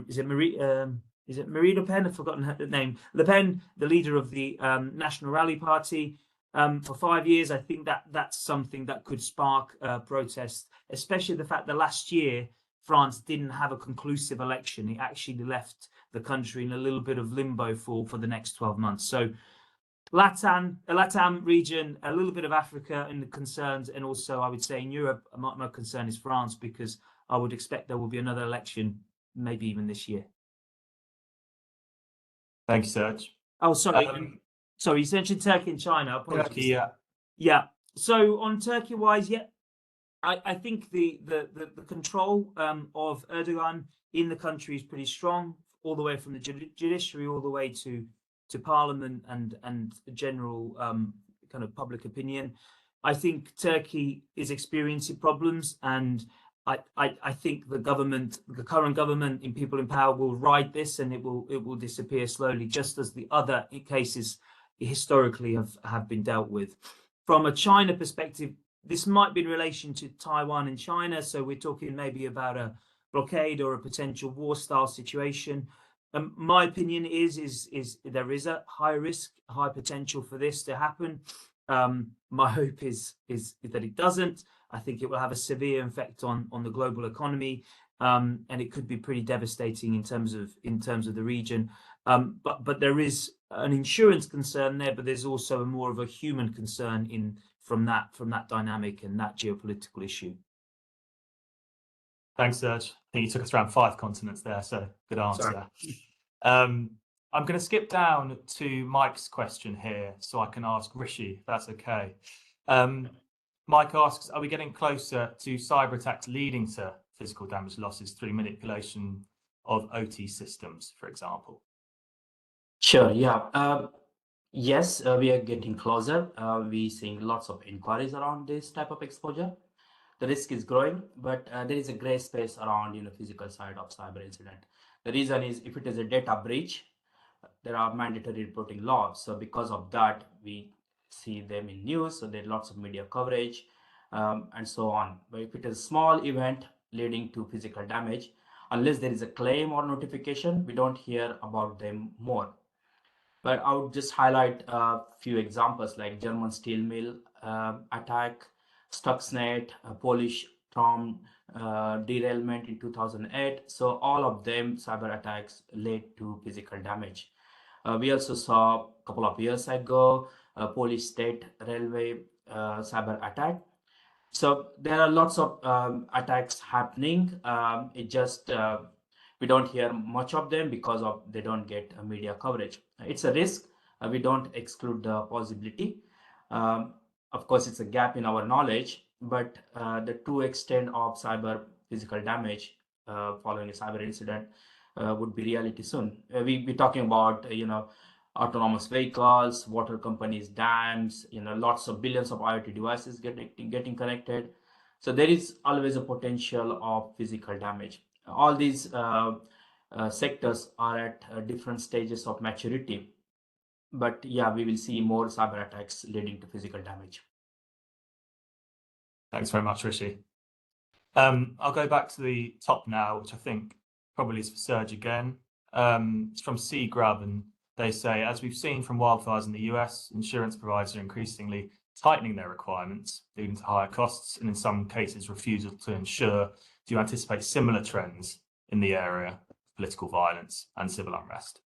B: is it Marie Le Pen? I've forgotten her name. Le Pen, the leader of the National Rally Party, for 5 years. I think that's something that could spark protests, especially the fact that last year France didn't have a conclusive election. It actually left the country in a little bit of limbo for the next 12 months. So LATAM region, a little bit of Africa and the concerns, and also I would say in Europe, my concern is France, because I would expect there will be another election, maybe even this year.
A: Thank you, Serge.
B: Oh, sorry. Sorry, you mentioned Turkey and China. Apologies.
A: Turkey, yeah.
B: Yeah. So on Turkey-wise, yeah, I think the control of Erdogan in the country is pretty strong, all the way from the judiciary all the way to parliament and general kind of public opinion. I think Turkey is experiencing problems, and I think the current government and people in power will ride this, and it will disappear slowly, just as the other cases historically have been dealt with. From a China perspective, this might be in relation to Taiwan and China, so we're talking maybe about a blockade or a potential war-style situation. My opinion is there is a high risk, high potential for this to happen. My hope is that it doesn't. I think it will have a severe effect on the global economy, and it could be pretty devastating in terms of the region. But there is an insurance concern there, but there's also more of a human concern from that dynamic and that geopolitical issue.
A: Thanks, Serge. I think you took us around 5 continents there, so good answer. I'm going to skip down to Mike's question here so I can ask Rishi, if that's okay. Mike asks, are we getting closer to cyber attacks leading to physical damage losses through manipulation of OT systems, for example?
C: Sure, yeah. Yes, we are getting closer. We're seeing lots of inquiries around this type of exposure. The risk is growing, but there is a gray space around physical side of cyber incident. The reason is if it is a data breach, there are mandatory reporting laws. So because of that, we see them in news. So there's lots of media coverage and so on. But if it is a small event leading to physical damage, unless there is a claim or notification, we don't hear about them more. But I would just highlight a few examples like German steel mill attack, Stuxnet, Polish tram derailment in 2008. So all of them cyber attacks led to physical damage. We also saw a couple of years ago Polish state railway cyber attack. So there are lots of attacks happening. It just we don't hear much of them because of they don't get media coverage. It's a risk. We don't exclude the possibility. Of course, it's a gap in our knowledge, but the true extent of cyber physical damage following a cyber incident would be reality soon. We're talking about autonomous vehicles, water companies, dams, lots of billions of IoT devices getting connected. So there is always a potential of physical damage. All these sectors are at different stages of maturity. But yeah, we will see more cyber attacks leading to physical damage.
A: Thanks very much, Rishi. I'll go back to the top now, which I think probably is for Serge again. It's from C Grub, and they say, as we've seen from wildfires in the US, insurance providers are increasingly tightening their requirements, leading to higher costs and in some cases refusal to insure. Do you anticipate similar trends in the area of political violence and civil unrest?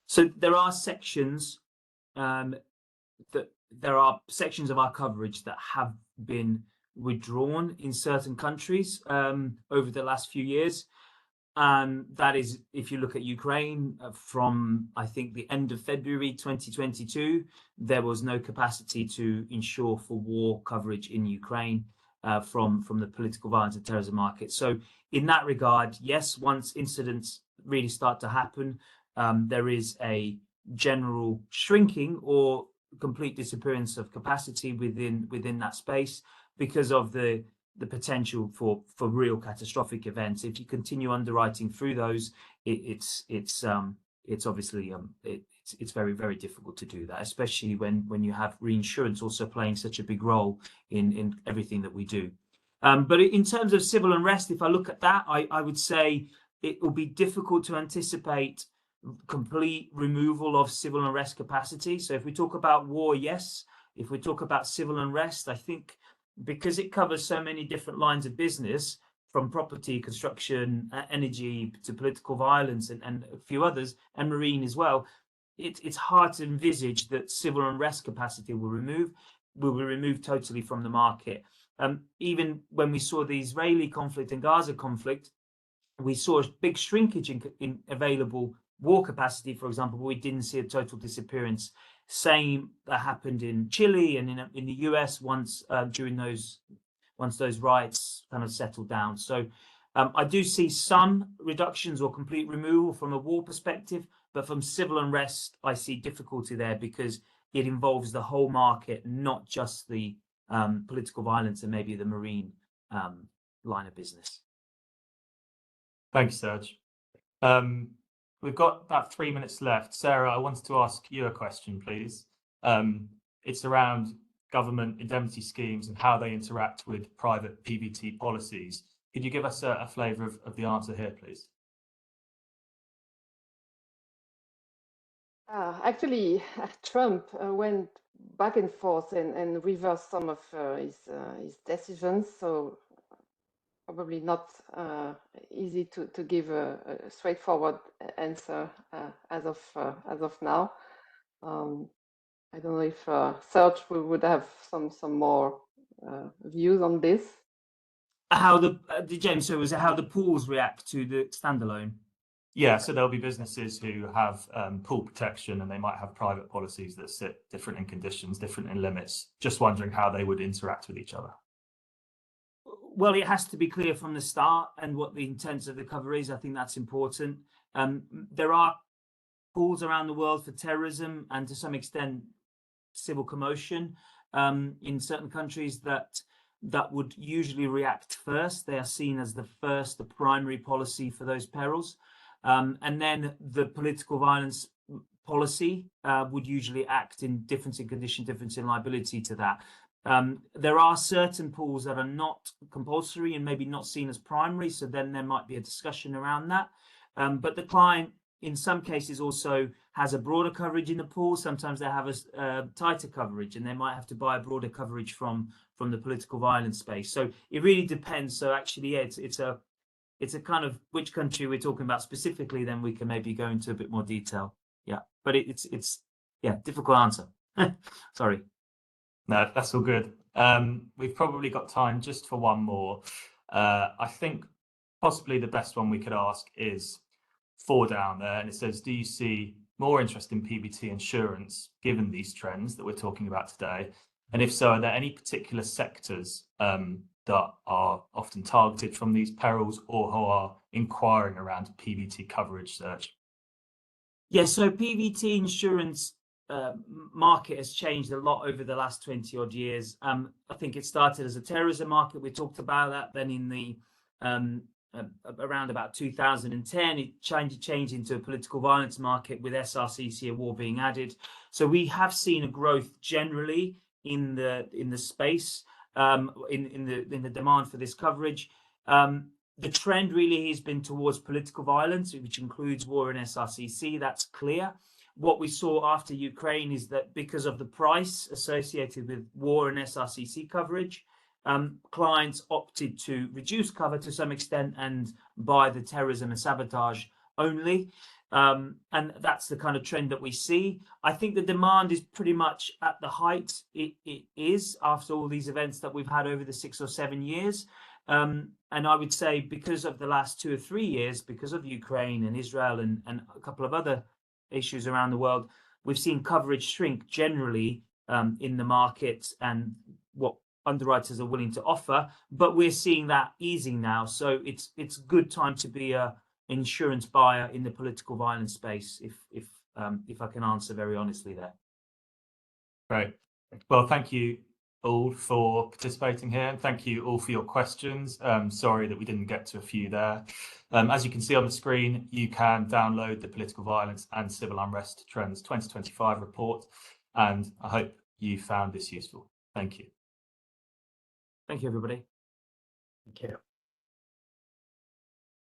B: So there are sections sections of our coverage that have been withdrawn in certain countries over the last few years. That is, if you look at Ukraine, from I think the end of February 2022, there was no capacity to insure for war coverage in Ukraine from the political violence and terrorism market. So in that regard, yes, once incidents really start to happen, there is a general shrinking or complete disappearance of capacity within that space because of the potential for real catastrophic events. If you continue underwriting through those, it's obviously it's very, very difficult to do that, especially when you have reinsurance also playing such a big role in everything that we do. But in terms of civil unrest, if I look at that, I would say it will be difficult to anticipate complete removal of civil unrest capacity. So if we talk about war, yes. If we talk about civil unrest, I think because it covers so many different lines of business, from property, construction, energy to political violence and a few others, and marine as well, it's hard to envisage that civil unrest capacity will be removed totally from the market. Even when we saw the Israeli conflict and Gaza conflict, we saw a big shrinkage in available war capacity, for example, but we didn't see a total disappearance. Same that happened in Chile and in the US once those riots kind of settled down. So I do see some reductions or complete removal from a war perspective, but from civil unrest, I see difficulty there because it involves the whole market, not just the political violence and maybe the marine line of business.
A: Thanks, Serge. We've got about 3 minutes left. Sarah, I wanted to ask you a question, please. It's around government indemnity schemes and how they interact with private PV&T policies. Could you give us a flavour of the answer here, please?
D: Actually, Trump went back and forth and reversed some of his decisions. So probably not easy to give a straightforward answer as of now. I don't know if Serge would have some more views on this.
B: How James? So was it how the pools react to the standalone?
A: Yeah, so there'll be businesses who have pool protection and they might have private policies that sit different in conditions, different in limits. Just wondering how they would interact with each other.
B: Well, it has to be clear from the start and what the intent of the cover is. I think that's important. There are pools around the world for terrorism and to some extent civil commotion in certain countries that would usually react first. They are seen as the primary policy for those perils. And then the political violence policy would usually act in difference in condition, difference in liability to that. There are certain pools that are not compulsory and maybe not seen as primary, so then there might be a discussion around that. But the client, in some cases, also has a broader coverage in the pool. Sometimes they have a tighter coverage, and they might have to buy a broader coverage from the political violence space. So it really depends. So actually, yeah, it's a kind of which country we're talking about specifically. Then we can maybe go into a bit more detail. Yeah, but it's difficult answer. Sorry.
A: No, that's all good. We've probably got time just for one more. I think possibly the best one we could ask is 4 down there, and it says, do you see more interest in PV&T insurance given these trends that we're talking about today? And if so, are there any particular sectors that are often targeted from these perils or who are inquiring around PV&T coverage, Serge?
B: Yeah, so PV&T insurance market has changed a lot over the last 20 odd years. I think it started as a terrorism market. We talked about that. Then in the around about 2010, it changed into a political violence market with SRCC war being added. So we have seen a growth generally in the space, in the demand for this coverage. The trend really has been towards political violence, which includes war and SRCC. That's clear. What we saw after Ukraine is that because of the price associated with war and SRCC coverage, clients opted to reduce cover to some extent and buy the terrorism and sabotage only. And that's the kind of trend that we see. I think the demand is pretty much at the height it is after all these events that we've had over the 6 or 7 years. And I would say because of the last 2 or 3 years, because of Ukraine and Israel and a couple of other issues around the world, we've seen coverage shrink generally in the market and what underwriters are willing to offer. But we're seeing that easing now. So it's a good time to be a insurance buyer in the political violence space, if I can answer very honestly there.
A: Great. Well, thank you all for participating here, and thank you all for your questions. Sorry that we didn't get to a few there. As you can see on the screen, you can download the Political Violence and Civil Unrest Trends 2025 report, and I hope you found this useful. Thank you.
B: Thank you, everybody.
C: Thank you.